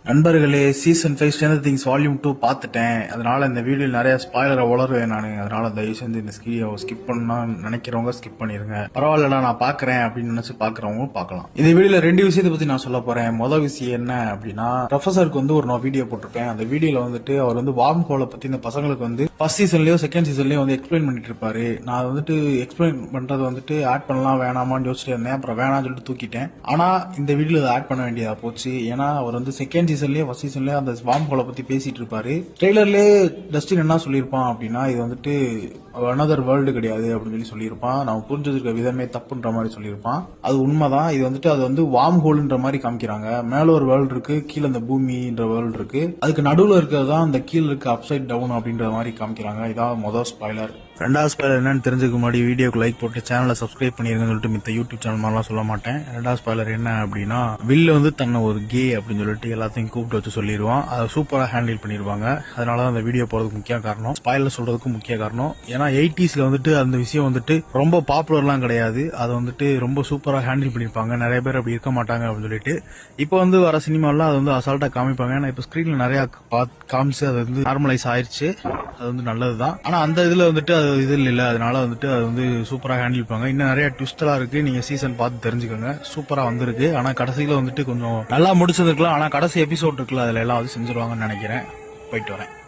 நண்பர்களே, season 5 Stranger things volume 2 பார்த்துட்டேன். அதனால இந்த வீடியோ நிறைய ஸ்பாய்லரை வளருவேன் நான். அதனால தயவு செஞ்சு இந்த ஸ்கிப் பண்ணா நினைக்கிறவங்க ஸ்கிப் பண்ணிருங்க. பரவாயில்லடா நான் பாக்குறேன் அப்படின்னு நினைச்சு பாக்குறவங்க பார்க்கலாம். இந்த வீடியோல 2 விஷயத்தை பத்தி நான் சொல்ல போறேன். முதல் விஷயம் என்ன அப்படின்னா, ப்ரொஃபசருக்கு ஒரு நான் வீடியோ போட்டிருப்பேன். அந்த வீடியோல அவர் வார்ம் ஹோலை பத்தி இந்த பசங்களுக்கு ஃபர்ஸ்ட் சீசன்லயோ செகண்ட் சீசன்லயோ எக்ஸ்பிளைன் பண்ணிட்டு இருப்பாரு. நான் எக்ஸ்பிளைன் பண்றது ஆட் பண்ணலாம் வேணாமான்னு யோசிச்சுட்டு இருந்தேன். அப்புறம் வேணாம்னு சொல்லிட்டு தூக்கிட்டேன். ஆனா இந்த வீடியோல ஆட் பண்ண வேண்டியதா போச்சு. ஏன்னா அவர் செகண்ட் சீசன்லயே ஃபர்ஸ்ட் சீசன்லயே அந்த வார்ம் ஹோலை பத்தி பேசிட்டு இருப்பாரு. ட்ரெய்லர்லயே டஸ்டின் என்ன சொல்லியிருப்பான் அப்படின்னா, இது அனதர் வேர்ல்டு கிடையாது அப்படின்னு சொல்லியிருப்பான். நான் புரிஞ்சிருக்க விதமே தப்புன்ற மாதிரி சொல்லியிருப்பான். அது உண்மைதான். இது அது வார்ம் ஹோல்ன்ற மாதிரி காமிக்கிறாங்க. மேல ஒரு வேர்ல்டு இருக்கு, கீழே அந்த பூமின்ற வேர்ல்டு இருக்கு. அதுக்கு நடுவுல இருக்கிறது தான் அந்த கீழே இருக்க அப்சைட் டவுன் அப்படின்ற மாதிரி காமிக்கிறாங்க. இதான் முதல் ஸ்பாய்லர். ரெண்டாவது ஸ்பாய்லர் என்னன்னு தெரிஞ்சுக்க முன்னாடி வீடியோக்கு லைக் போட்டு சேனலை சப்ஸ்கிரைப் பண்ணிருங்கன்னு சொல்லிட்டு மித்த யூடியூப் சேனல் மாதிரிலாம் சொல்ல மாட்டேன். ரெண்டாவது ஸ்பாய்லர் என்ன அப்படின்னா, வில்ல தன்னை ஒரு கே அப்படின்னு சொல்லிட்டு எல்லாத்தையும் கூப்பிட்டு வச்சு சொல்லிடுவான். அதை சூப்பரா ஹேண்டில் பண்ணிருவாங்க. அதனால அந்த வீடியோ போறதுக்கு முக்கிய காரணம், ஸ்பாய்லர் சொல்றதுக்கு முக்கிய காரணம். ஏன்னா 80sல அந்த விஷயம் ரொம்ப பாப்புலர்லாம் கிடையாது. அதை ரொம்ப சூப்பரா ஹேண்டில் பண்ணிருப்பாங்க. நிறைய பேர் அப்படி இருக்க மாட்டாங்க அப்படின்னு சொல்லிட்டு இப்போ வர சினிமாலாம் அது அசால்ட்டா காமிப்பாங்க. ஏன்னா இப்ப ஸ்கிரீன்ல நிறைய காமிச்சு அது நார்மலைஸ் ஆயிருச்சு. அது நல்லதுதான். ஆனா அந்த இதுல இது இல்ல. அதனால அது சூப்பரா ஹேண்டில் பண்ணுவாங்க. இன்னும் நிறைய ட்விஸ்ட் எல்லாம் இருக்கு. நீங்க சீசன் பார்த்து தெரிஞ்சுக்கோங்க. சூப்பரா வந்திருக்கு. ஆனா கடைசியில கொஞ்சம் நல்லா முடிச்சிருக்கலாம். ஆனா கடைசி எபிசோட் இருக்குல்ல, அதுல எல்லாம் செஞ்சிருவாங்கன்னு நினைக்கிறேன். போயிட்டு வரேன்.